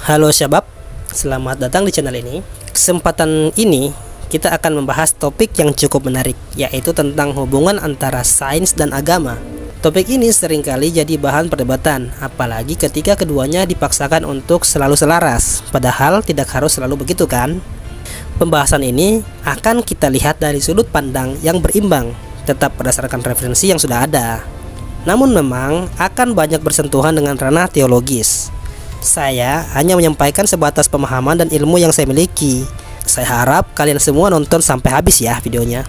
Halo Syabab, selamat datang di channel ini. Kesempatan ini kita akan membahas topik yang cukup menarik, yaitu tentang hubungan antara sains dan agama. Topik ini seringkali jadi bahan perdebatan, apalagi ketika keduanya dipaksakan untuk selalu selaras, padahal tidak harus selalu begitu kan? Pembahasan ini akan kita lihat dari sudut pandang yang berimbang, tetap berdasarkan referensi yang sudah ada. Namun memang akan banyak bersentuhan dengan ranah teologis. Saya hanya menyampaikan sebatas pemahaman dan ilmu yang saya miliki. Saya harap kalian semua nonton sampai habis ya videonya.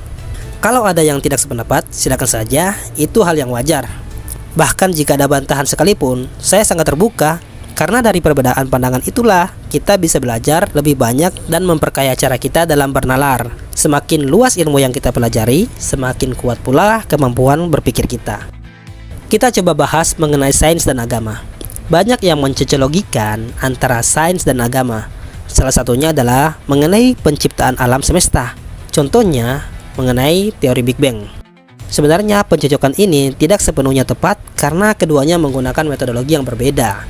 Kalau ada yang tidak sependapat, silakan saja, itu hal yang wajar. Bahkan jika ada bantahan sekalipun, saya sangat terbuka. Karena dari perbedaan pandangan itulah kita bisa belajar lebih banyak dan memperkaya cara kita dalam bernalar. Semakin luas ilmu yang kita pelajari, semakin kuat pula kemampuan berpikir kita. Kita coba bahas mengenai sains dan agama. Banyak yang mencocologikan antara sains dan agama. Salah satunya adalah mengenai penciptaan alam semesta. Contohnya mengenai teori Big Bang. Sebenarnya pencocokan ini tidak sepenuhnya tepat karena keduanya menggunakan metodologi yang berbeda.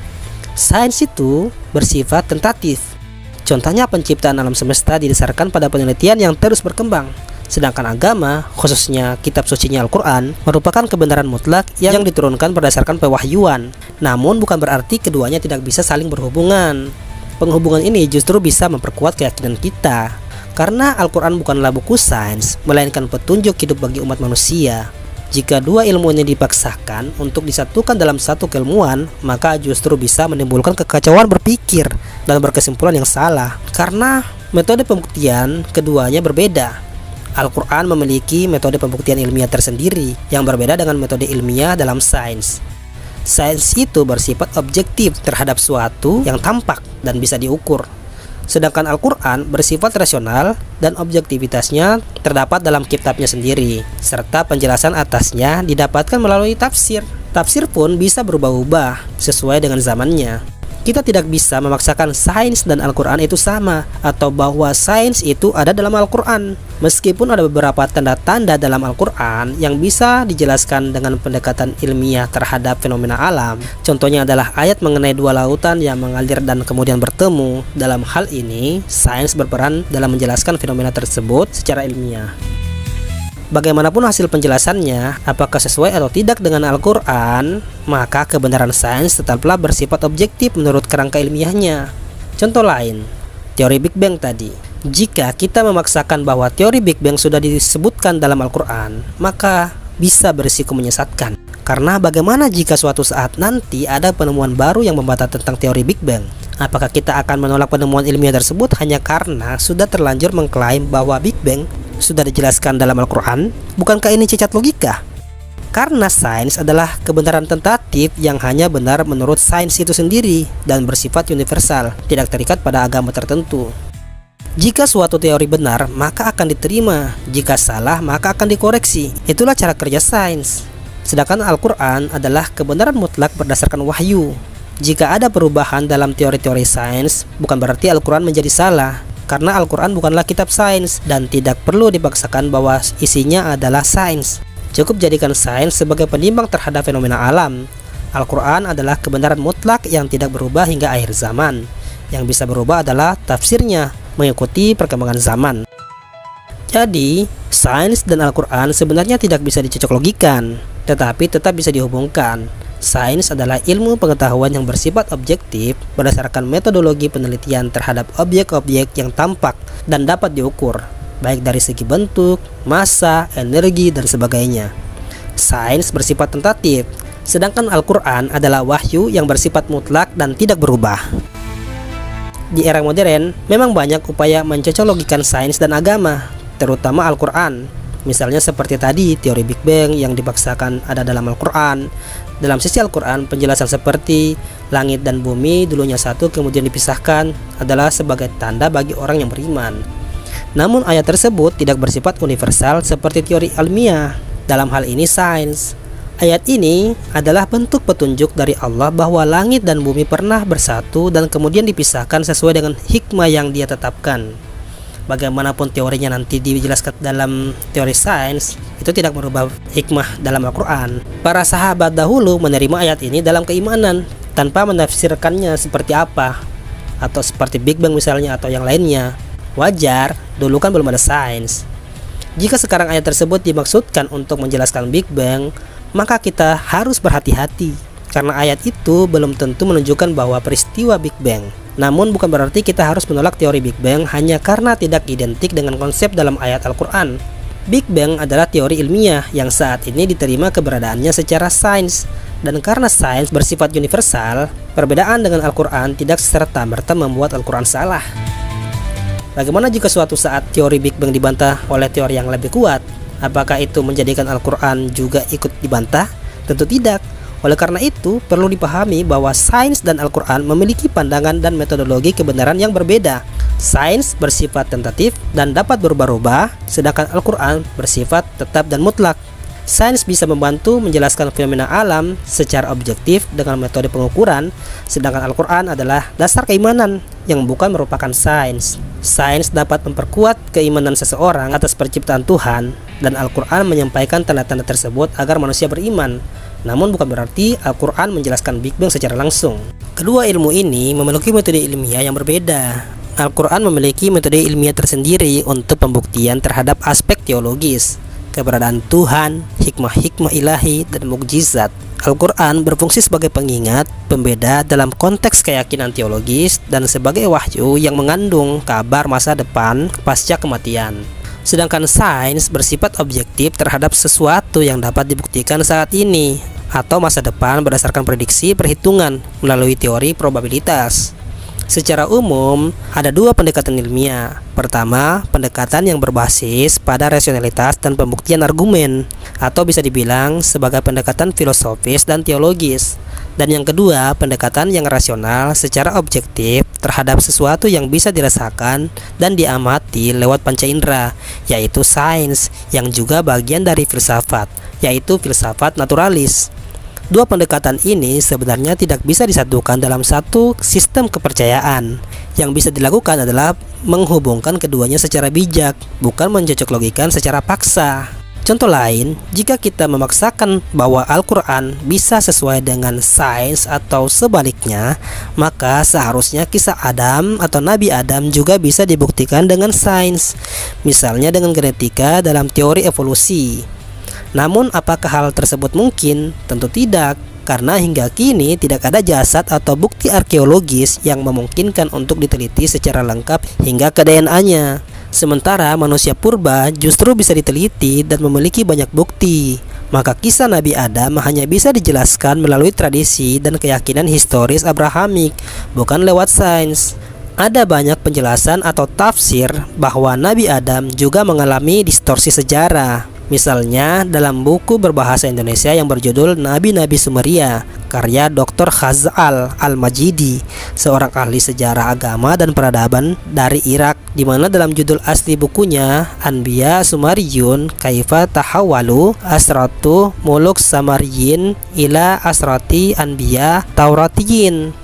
Sains itu bersifat tentatif. Contohnya penciptaan alam semesta didasarkan pada penelitian yang terus berkembang. Sedangkan agama, khususnya kitab sucinya Al-Quran, merupakan kebenaran mutlak yang diturunkan berdasarkan pewahyuan. Namun bukan berarti keduanya tidak bisa saling berhubungan. Penghubungan ini justru bisa memperkuat keyakinan kita. Karena Al-Quran bukanlah buku sains, melainkan petunjuk hidup bagi umat manusia. Jika dua ilmu ini dipaksakan untuk disatukan dalam satu keilmuan, maka justru bisa menimbulkan kekacauan berpikir dan berkesimpulan yang salah. Karena metode pembuktian keduanya berbeda. Al-Quran memiliki metode pembuktian ilmiah tersendiri yang berbeda dengan metode ilmiah dalam sains. Sains itu bersifat objektif terhadap suatu yang tampak dan bisa diukur. Sedangkan Al-Quran bersifat rasional dan objektivitasnya terdapat dalam kitabnya sendiri, serta penjelasan atasnya didapatkan melalui tafsir. Tafsir pun bisa berubah-ubah sesuai dengan zamannya. Kita tidak bisa memaksakan sains dan Al-Quran itu sama, atau bahwa sains itu ada dalam Al-Quran. Meskipun ada beberapa tanda-tanda dalam Al-Quran yang bisa dijelaskan dengan pendekatan ilmiah terhadap fenomena alam. Contohnya adalah ayat mengenai dua lautan yang mengalir dan kemudian bertemu. Dalam hal ini, sains berperan dalam menjelaskan fenomena tersebut secara ilmiah. Bagaimanapun hasil penjelasannya, apakah sesuai atau tidak dengan Al-Quran, maka kebenaran sains tetaplah bersifat objektif menurut kerangka ilmiahnya. Contoh lain, teori Big Bang tadi. Jika kita memaksakan bahwa teori Big Bang sudah disebutkan dalam Al-Quran, maka bisa berisiko menyesatkan. Karena bagaimana jika suatu saat nanti ada penemuan baru yang membantah tentang teori Big Bang? Apakah kita akan menolak penemuan ilmiah tersebut hanya karena sudah terlanjur mengklaim bahwa Big Bang sudah dijelaskan dalam Al-Quran? Bukankah ini cacat logika? Karena sains adalah kebenaran tentatif yang hanya benar menurut sains itu sendiri dan bersifat universal, tidak terikat pada agama tertentu. Jika suatu teori benar, maka akan diterima. Jika salah, maka akan dikoreksi. Itulah cara kerja sains. Sedangkan Al-Quran adalah kebenaran mutlak berdasarkan wahyu. Jika ada perubahan dalam teori-teori sains, bukan berarti Al-Quran menjadi salah. Karena Al-Quran bukanlah kitab sains dan tidak perlu dipaksakan bahwa isinya adalah sains. Cukup jadikan sains sebagai penimbang terhadap fenomena alam. Al-Quran adalah kebenaran mutlak yang tidak berubah hingga akhir zaman. Yang bisa berubah adalah tafsirnya, mengikuti perkembangan zaman. Jadi, sains dan Al-Quran sebenarnya tidak bisa dicocok logikan, tetapi tetap bisa dihubungkan. Sains adalah ilmu pengetahuan yang bersifat objektif berdasarkan metodologi penelitian terhadap objek-objek yang tampak dan dapat diukur, baik dari segi bentuk, massa, energi, dan sebagainya. Sains bersifat tentatif, sedangkan Al-Quran adalah wahyu yang bersifat mutlak dan tidak berubah. Di era modern, memang banyak upaya mencocoklogikan sains dan agama, terutama Al-Quran. Misalnya seperti tadi, teori Big Bang yang dipaksakan ada dalam Al-Quran. Dalam sisi Al-Quran, penjelasan seperti langit dan bumi dulunya satu kemudian dipisahkan adalah sebagai tanda bagi orang yang beriman. Namun ayat tersebut tidak bersifat universal seperti teori ilmiah. Dalam hal ini sains. Ayat ini adalah bentuk petunjuk dari Allah bahwa langit dan bumi pernah bersatu dan kemudian dipisahkan sesuai dengan hikmah yang Dia tetapkan. Bagaimanapun teorinya nanti dijelaskan dalam teori sains, itu tidak merubah hikmah dalam Al-Quran. Para sahabat dahulu menerima ayat ini dalam keimanan tanpa menafsirkannya seperti apa. atau seperti Big Bang misalnya atau yang lainnya. Wajar, dulu kan belum ada sains. Jika sekarang ayat tersebut dimaksudkan untuk menjelaskan Big Bang, maka kita harus berhati-hati karena ayat itu belum tentu menunjukkan bahwa peristiwa Big Bang. Namun bukan berarti kita harus menolak teori Big Bang hanya karena tidak identik dengan konsep dalam ayat Al-Quran. Big Bang adalah teori ilmiah yang saat ini diterima keberadaannya secara sains. Dan karena sains bersifat universal, perbedaan dengan Al-Quran tidak serta-merta membuat Al-Quran salah. Bagaimana jika suatu saat teori Big Bang dibantah oleh teori yang lebih kuat? Apakah itu menjadikan Al-Quran juga ikut dibantah? Tentu tidak. Oleh karena itu, perlu dipahami bahwa sains dan Al-Quran memiliki pandangan dan metodologi kebenaran yang berbeda. Sains bersifat tentatif dan dapat berubah-ubah, sedangkan Al-Quran bersifat tetap dan mutlak. Sains bisa membantu menjelaskan fenomena alam secara objektif dengan metode pengukuran, sedangkan Al-Quran adalah dasar keimanan yang bukan merupakan sains. Sains dapat memperkuat keimanan seseorang atas penciptaan Tuhan, dan Al-Quran menyampaikan tanda-tanda tersebut agar manusia beriman. Namun bukan berarti Al-Quran menjelaskan Big Bang secara langsung. Kedua ilmu ini memiliki metode ilmiah yang berbeda. Al-Quran memiliki metode ilmiah tersendiri untuk pembuktian terhadap aspek teologis, keberadaan Tuhan, hikmah-hikmah ilahi, dan mukjizat. Al-Quran berfungsi sebagai pengingat, pembeda dalam konteks keyakinan teologis, dan sebagai wahyu yang mengandung kabar masa depan pasca kematian. Sedangkan sains bersifat objektif terhadap sesuatu yang dapat dibuktikan saat ini, atau masa depan berdasarkan prediksi perhitungan melalui teori probabilitas. Secara umum, ada dua pendekatan ilmiah. Pertama, pendekatan yang berbasis pada rasionalitas dan pembuktian argumen, atau bisa dibilang sebagai pendekatan filosofis dan teologis. Dan yang kedua, pendekatan yang rasional secara objektif terhadap sesuatu yang bisa dirasakan dan diamati lewat panca indera, yaitu sains, yang juga bagian dari filsafat, yaitu filsafat naturalis. Dua pendekatan ini sebenarnya tidak bisa disatukan dalam satu sistem kepercayaan. Yang bisa dilakukan adalah menghubungkan keduanya secara bijak, bukan mencocoklogikan secara paksa. Contoh lain, jika kita memaksakan bahwa Al-Quran bisa sesuai dengan sains atau sebaliknya, maka seharusnya kisah Adam atau Nabi Adam juga bisa dibuktikan dengan sains, misalnya dengan genetika dalam teori evolusi. Namun apakah hal tersebut mungkin? Tentu tidak, karena hingga kini tidak ada jasad atau bukti arkeologis yang memungkinkan untuk diteliti secara lengkap hingga ke DNA-nya. Sementara manusia purba justru bisa diteliti dan memiliki banyak bukti. Maka kisah Nabi Adam hanya bisa dijelaskan melalui tradisi dan keyakinan historis Abrahamik, bukan lewat sains. Ada banyak penjelasan atau tafsir bahwa Nabi Adam juga mengalami distorsi sejarah. Misalnya dalam buku berbahasa Indonesia yang berjudul Nabi-Nabi Sumeria, karya Dr. Khaz'al Al-Majidi, seorang ahli sejarah agama dan peradaban dari Irak, di mana dalam judul asli bukunya Anbiya Sumariyun Kaifa Tahawalu Asratu Muluk Samariyin ila Asrati Anbiya Tauratiyin.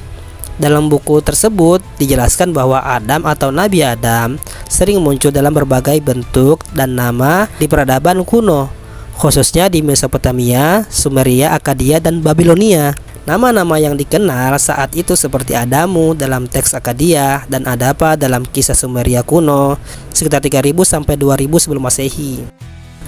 Dalam buku tersebut dijelaskan bahwa Adam atau Nabi Adam sering muncul dalam berbagai bentuk dan nama di peradaban kuno, khususnya di Mesopotamia, Sumeria, Akkadia, dan Babilonia. Nama-nama yang dikenal saat itu seperti Adamu dalam teks Akkadia dan Adapa dalam kisah Sumeria kuno sekitar 3000 sampai 2000 sebelum Masehi.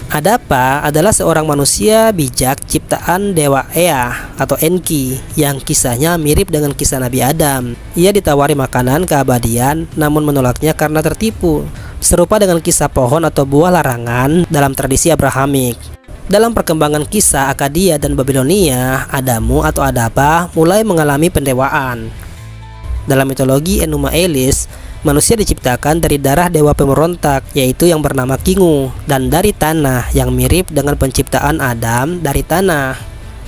Adapa adalah seorang manusia bijak ciptaan Dewa Ea atau Enki yang kisahnya mirip dengan kisah Nabi Adam. Ia ditawari makanan keabadian namun menolaknya karena tertipu, serupa dengan kisah pohon atau buah larangan dalam tradisi Abrahamik. Dalam perkembangan kisah Akkadia dan Babilonia, Adamu atau Adapa mulai mengalami pendewaan. Dalam mitologi Enuma Elis, manusia diciptakan dari darah dewa pemberontak, yaitu yang bernama Kingu, dan dari tanah yang mirip dengan penciptaan Adam dari tanah.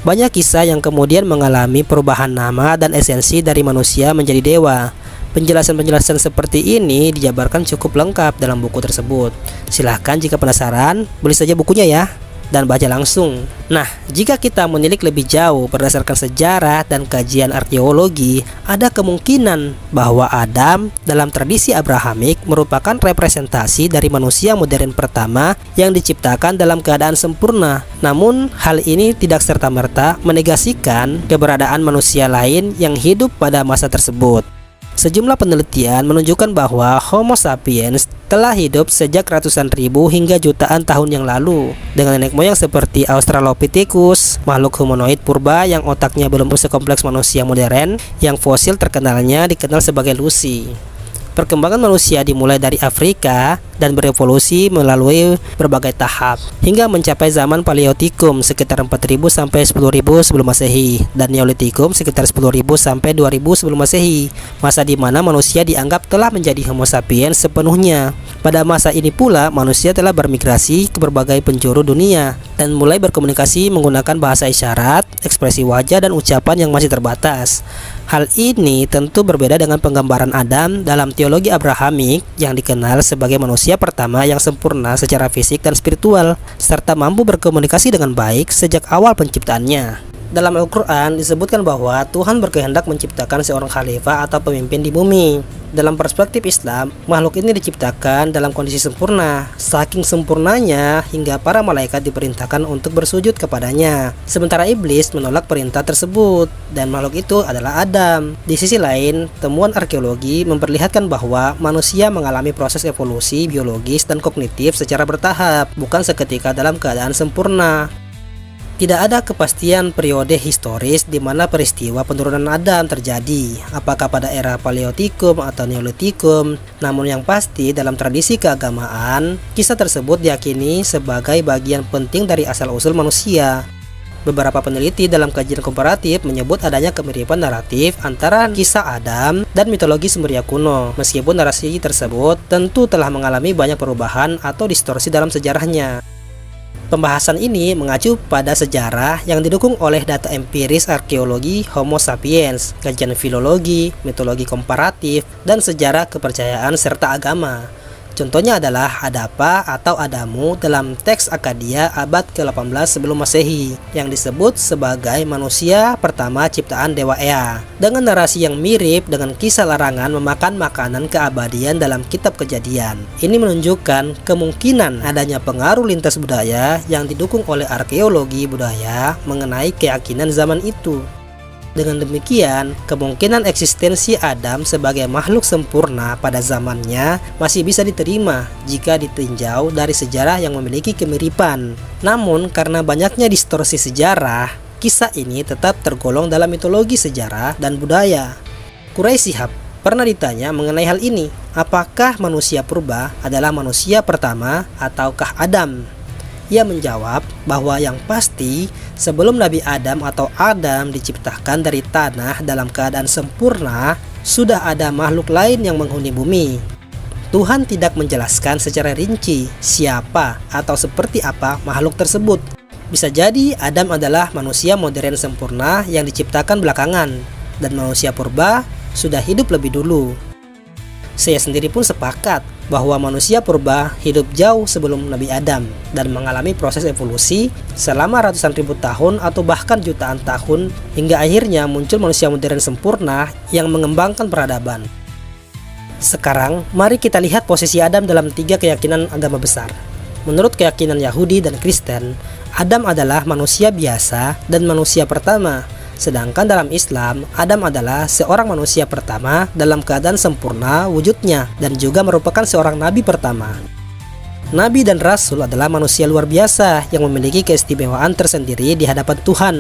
Banyak kisah yang kemudian mengalami perubahan nama dan esensi dari manusia menjadi dewa. Penjelasan-penjelasan seperti ini dijabarkan cukup lengkap dalam buku tersebut. Silahkan jika penasaran, beli saja bukunya ya dan baca langsung. Nah, jika kita menilik lebih jauh berdasarkan sejarah dan kajian arkeologi, ada kemungkinan bahwa Adam dalam tradisi Abrahamik merupakan representasi dari manusia modern pertama yang diciptakan dalam keadaan sempurna. Namun, hal ini tidak serta-merta menegasikan keberadaan manusia lain yang hidup pada masa tersebut. Sejumlah penelitian menunjukkan bahwa Homo sapiens telah hidup sejak ratusan ribu hingga jutaan tahun yang lalu dengan nenek moyang seperti Australopithecus, makhluk humanoid purba yang otaknya belum sekompleks manusia modern, yang fosil terkenalnya dikenal sebagai Lucy. Perkembangan manusia dimulai dari Afrika dan berevolusi melalui berbagai tahap hingga mencapai zaman Paleotikum sekitar 4000 sampai 10.000 sebelum Masehi dan Neolitikum sekitar 10.000 sampai 2000 sebelum Masehi, masa di mana manusia dianggap telah menjadi Homo sapiens sepenuhnya. Pada masa ini pula manusia telah bermigrasi ke berbagai penjuru dunia dan mulai berkomunikasi menggunakan bahasa isyarat, ekspresi wajah dan ucapan yang masih terbatas. Hal ini tentu berbeda dengan penggambaran Adam dalam teologi Abrahamik yang dikenal sebagai manusia pertama yang sempurna secara fisik dan spiritual, serta mampu berkomunikasi dengan baik sejak awal penciptaannya. Dalam Al-Quran disebutkan bahwa Tuhan berkehendak menciptakan seorang khalifah atau pemimpin di bumi. Dalam perspektif Islam, makhluk ini diciptakan dalam kondisi sempurna, saking sempurnanya hingga para malaikat diperintahkan untuk bersujud kepadanya. Sementara iblis menolak perintah tersebut dan makhluk itu adalah Adam. Di sisi lain, temuan arkeologi memperlihatkan bahwa manusia mengalami proses evolusi biologis dan kognitif secara bertahap, bukan seketika dalam keadaan sempurna. Tidak ada kepastian periode historis di mana peristiwa penurunan Adam terjadi, apakah pada era Paleotikum atau Neolitikum. Namun yang pasti dalam tradisi keagamaan, kisah tersebut diyakini sebagai bagian penting dari asal-usul manusia. Beberapa peneliti dalam kajian komparatif menyebut adanya kemiripan naratif antara kisah Adam dan mitologi Sumeria kuno, meskipun narasi tersebut tentu telah mengalami banyak perubahan atau distorsi dalam sejarahnya. Pembahasan ini mengacu pada sejarah yang didukung oleh data empiris arkeologi Homo sapiens, kajian filologi, mitologi komparatif, dan sejarah kepercayaan serta agama. Contohnya adalah Adapa atau Adamu dalam teks Akkadia abad ke-18 sebelum Masehi yang disebut sebagai manusia pertama ciptaan Dewa Ea, dengan narasi yang mirip dengan kisah larangan memakan makanan keabadian dalam kitab Kejadian. Ini menunjukkan kemungkinan adanya pengaruh lintas budaya yang didukung oleh arkeologi budaya mengenai keyakinan zaman itu. Dengan demikian, kemungkinan eksistensi Adam sebagai makhluk sempurna pada zamannya masih bisa diterima jika ditinjau dari sejarah yang memiliki kemiripan. Namun, karena banyaknya distorsi sejarah, kisah ini tetap tergolong dalam mitologi sejarah dan budaya. Quraisy Shihab pernah ditanya mengenai hal ini, apakah manusia purba adalah manusia pertama ataukah Adam? Ia menjawab bahwa yang pasti sebelum Nabi Adam atau Adam diciptakan dari tanah dalam keadaan sempurna, sudah ada makhluk lain yang menghuni bumi. Tuhan tidak menjelaskan secara rinci siapa atau seperti apa makhluk tersebut. Bisa jadi Adam adalah manusia modern sempurna yang diciptakan belakangan, dan manusia purba sudah hidup lebih dulu. Saya sendiri pun sepakat bahwa manusia purba hidup jauh sebelum Nabi Adam dan mengalami proses evolusi selama ratusan ribu tahun atau bahkan jutaan tahun hingga akhirnya muncul manusia modern sempurna yang mengembangkan peradaban. Sekarang, mari kita lihat posisi Adam dalam 3 keyakinan agama besar. Menurut keyakinan Yahudi dan Kristen, Adam adalah manusia biasa dan manusia pertama. Sedangkan dalam Islam, Adam adalah seorang manusia pertama dalam keadaan sempurna wujudnya dan juga merupakan seorang nabi pertama. Nabi dan Rasul adalah manusia luar biasa yang memiliki keistimewaan tersendiri di hadapan Tuhan.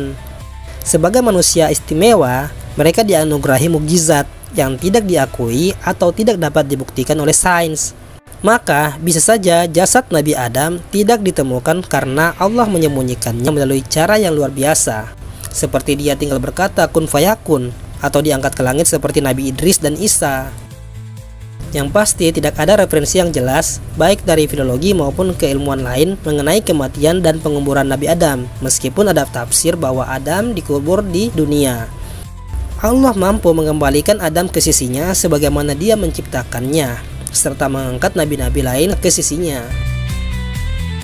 Sebagai manusia istimewa, mereka dianugerahi mukjizat yang tidak diakui atau tidak dapat dibuktikan oleh sains. Maka bisa saja jasad Nabi Adam tidak ditemukan karena Allah menyembunyikannya melalui cara yang luar biasa. Seperti dia tinggal berkata kun fayakun, atau diangkat ke langit seperti Nabi Idris dan Isa. Yang pasti tidak ada referensi yang jelas baik dari filologi maupun keilmuan lain mengenai kematian dan penguburan Nabi Adam, meskipun ada tafsir bahwa Adam dikubur di dunia. Allah mampu mengembalikan Adam ke sisinya sebagaimana dia menciptakannya, serta mengangkat nabi-nabi lain ke sisinya.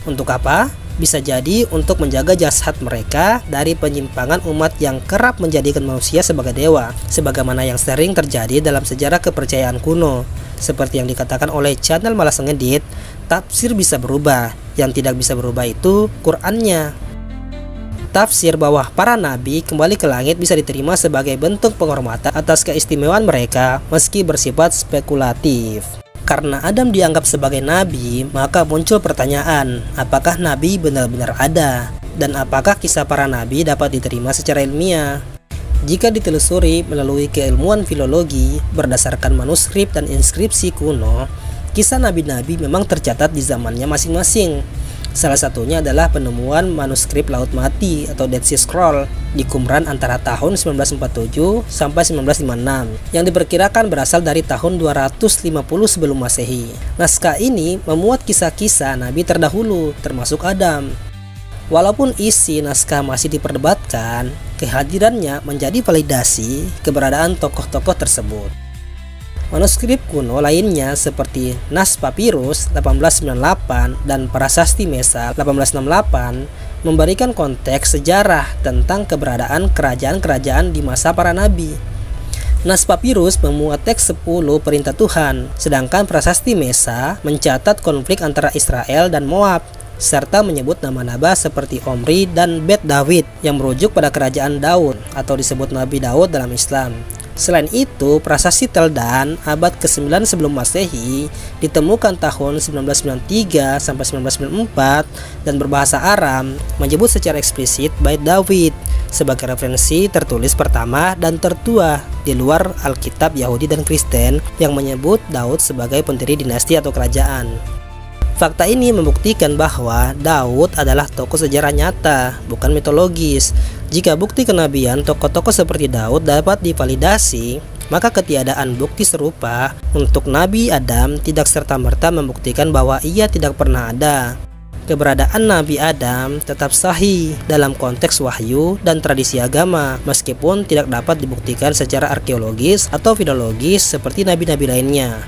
Untuk apa? Bisa jadi untuk menjaga jasad mereka dari penyimpangan umat yang kerap menjadikan manusia sebagai dewa, sebagaimana yang sering terjadi dalam sejarah kepercayaan kuno. Seperti yang dikatakan oleh channel Malas Ngedit, tafsir bisa berubah, yang tidak bisa berubah itu Qur'annya. Tafsir bahwa para nabi kembali ke langit bisa diterima sebagai bentuk penghormatan atas keistimewaan mereka meski bersifat spekulatif. Karena Adam dianggap sebagai nabi, maka muncul pertanyaan, apakah nabi benar-benar ada? Dan apakah kisah para nabi dapat diterima secara ilmiah? Jika ditelusuri melalui keilmuan filologi berdasarkan manuskrip dan inskripsi kuno, kisah nabi-nabi memang tercatat di zamannya masing-masing. Salah satunya adalah penemuan manuskrip Laut Mati atau Dead Sea Scroll di Qumran antara tahun 1947 sampai 1956 yang diperkirakan berasal dari tahun 250 sebelum Masehi. Naskah ini memuat kisah-kisah nabi terdahulu termasuk Adam. Walaupun isi naskah masih diperdebatkan, kehadirannya menjadi validasi keberadaan tokoh-tokoh tersebut. Manuskrip kuno lainnya seperti Nas Papyrus 1898 dan Prasasti Mesa 1868 memberikan konteks sejarah tentang keberadaan kerajaan-kerajaan di masa para nabi. Nas Papyrus memuat teks 10 perintah Tuhan, sedangkan Prasasti Mesa mencatat konflik antara Israel dan Moab, serta menyebut nama nabi seperti Omri dan Bet David yang merujuk pada kerajaan Daud atau disebut Nabi Daud dalam Islam. Selain itu, prasasti Teldan abad ke-9 sebelum Masehi ditemukan tahun 1993 sampai 1994 dan berbahasa Aram menyebut secara eksplisit bait David sebagai referensi tertulis pertama dan tertua di luar Alkitab Yahudi dan Kristen yang menyebut Daud sebagai pendiri dinasti atau kerajaan. Fakta ini membuktikan bahwa Daud adalah tokoh sejarah nyata, bukan mitologis. Jika bukti kenabian tokoh-tokoh seperti Daud dapat divalidasi, maka ketiadaan bukti serupa untuk Nabi Adam tidak serta-merta membuktikan bahwa ia tidak pernah ada. Keberadaan Nabi Adam tetap sahih dalam konteks wahyu dan tradisi agama, meskipun tidak dapat dibuktikan secara arkeologis atau filologis seperti nabi-nabi lainnya.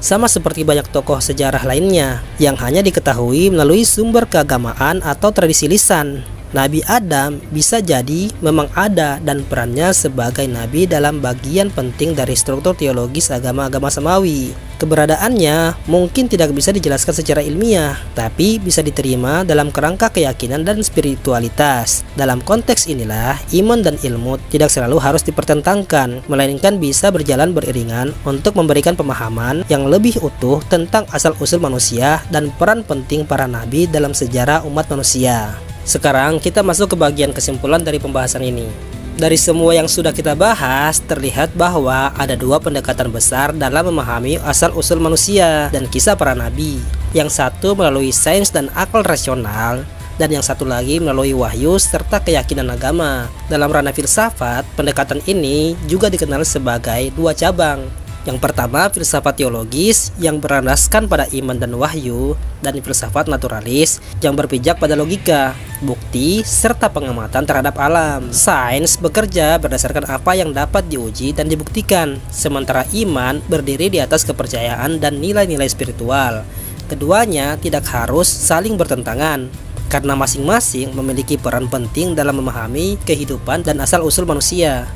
Sama seperti banyak tokoh sejarah lainnya yang hanya diketahui melalui sumber keagamaan atau tradisi lisan, Nabi Adam bisa jadi memang ada dan perannya sebagai nabi dalam bagian penting dari struktur teologis agama-agama samawi. Keberadaannya mungkin tidak bisa dijelaskan secara ilmiah, tapi bisa diterima dalam kerangka keyakinan dan spiritualitas. Dalam konteks inilah, iman dan ilmu tidak selalu harus dipertentangkan, melainkan bisa berjalan beriringan untuk memberikan pemahaman yang lebih utuh tentang asal-usul manusia dan peran penting para nabi dalam sejarah umat manusia. Sekarang kita masuk ke bagian kesimpulan dari pembahasan ini. Dari semua yang sudah kita bahas, terlihat bahwa ada dua pendekatan besar dalam memahami asal-usul manusia dan kisah para nabi. Yang satu melalui sains dan akal rasional, dan yang satu lagi melalui wahyu serta keyakinan agama. Dalam ranah filsafat, pendekatan ini juga dikenal sebagai dua cabang. Yang pertama, filsafat teologis yang berlandaskan pada iman dan wahyu, dan filsafat naturalis yang berpijak pada logika, bukti, serta pengamatan terhadap alam. Sains bekerja berdasarkan apa yang dapat diuji dan dibuktikan, sementara iman berdiri di atas kepercayaan dan nilai-nilai spiritual. Keduanya tidak harus saling bertentangan, karena masing-masing memiliki peran penting dalam memahami kehidupan dan asal-usul manusia.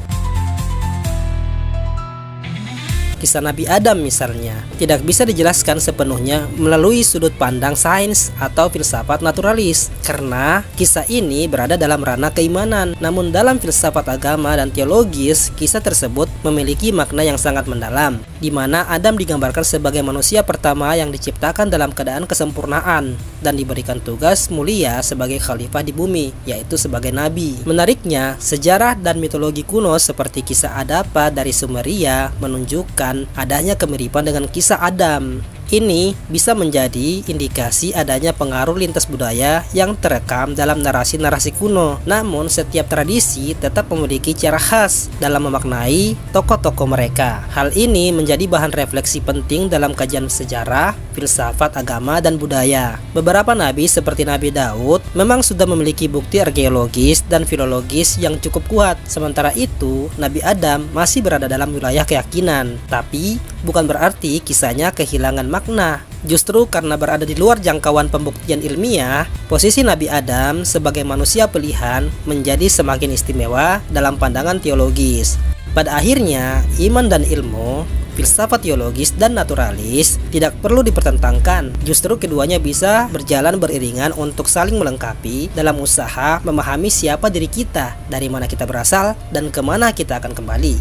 Kisah Nabi Adam misalnya tidak bisa dijelaskan sepenuhnya melalui sudut pandang sains atau filsafat naturalis, karena kisah ini berada dalam ranah keimanan. Namun dalam filsafat agama dan teologis, kisah tersebut memiliki makna yang sangat mendalam, di mana Adam digambarkan sebagai manusia pertama yang diciptakan dalam keadaan kesempurnaan dan diberikan tugas mulia sebagai khalifah di bumi, yaitu sebagai nabi. Menariknya, sejarah dan mitologi kuno seperti kisah Adapa dari Sumeria menunjukkan adanya kemiripan dengan kisah Adam. Ini bisa menjadi indikasi adanya pengaruh lintas budaya yang terekam dalam narasi-narasi kuno. Namun setiap tradisi tetap memiliki cara khas dalam memaknai tokoh-tokoh mereka. Hal ini menjadi bahan refleksi penting dalam kajian sejarah, filsafat agama, dan budaya. Beberapa nabi seperti Nabi Daud memang sudah memiliki bukti arkeologis dan filologis yang cukup kuat. Sementara itu, Nabi Adam masih berada dalam wilayah keyakinan. Tapi bukan berarti kisahnya kehilangan makna. Justru karena berada di luar jangkauan pembuktian ilmiah, posisi Nabi Adam sebagai manusia pilihan menjadi semakin istimewa dalam pandangan teologis. Pada akhirnya, iman dan ilmu, filsafat teologis dan naturalis tidak perlu dipertentangkan. Justru keduanya bisa berjalan beriringan untuk saling melengkapi dalam usaha memahami siapa diri kita, dari mana kita berasal, dan kemana kita akan kembali.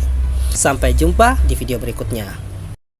Sampai jumpa di video berikutnya.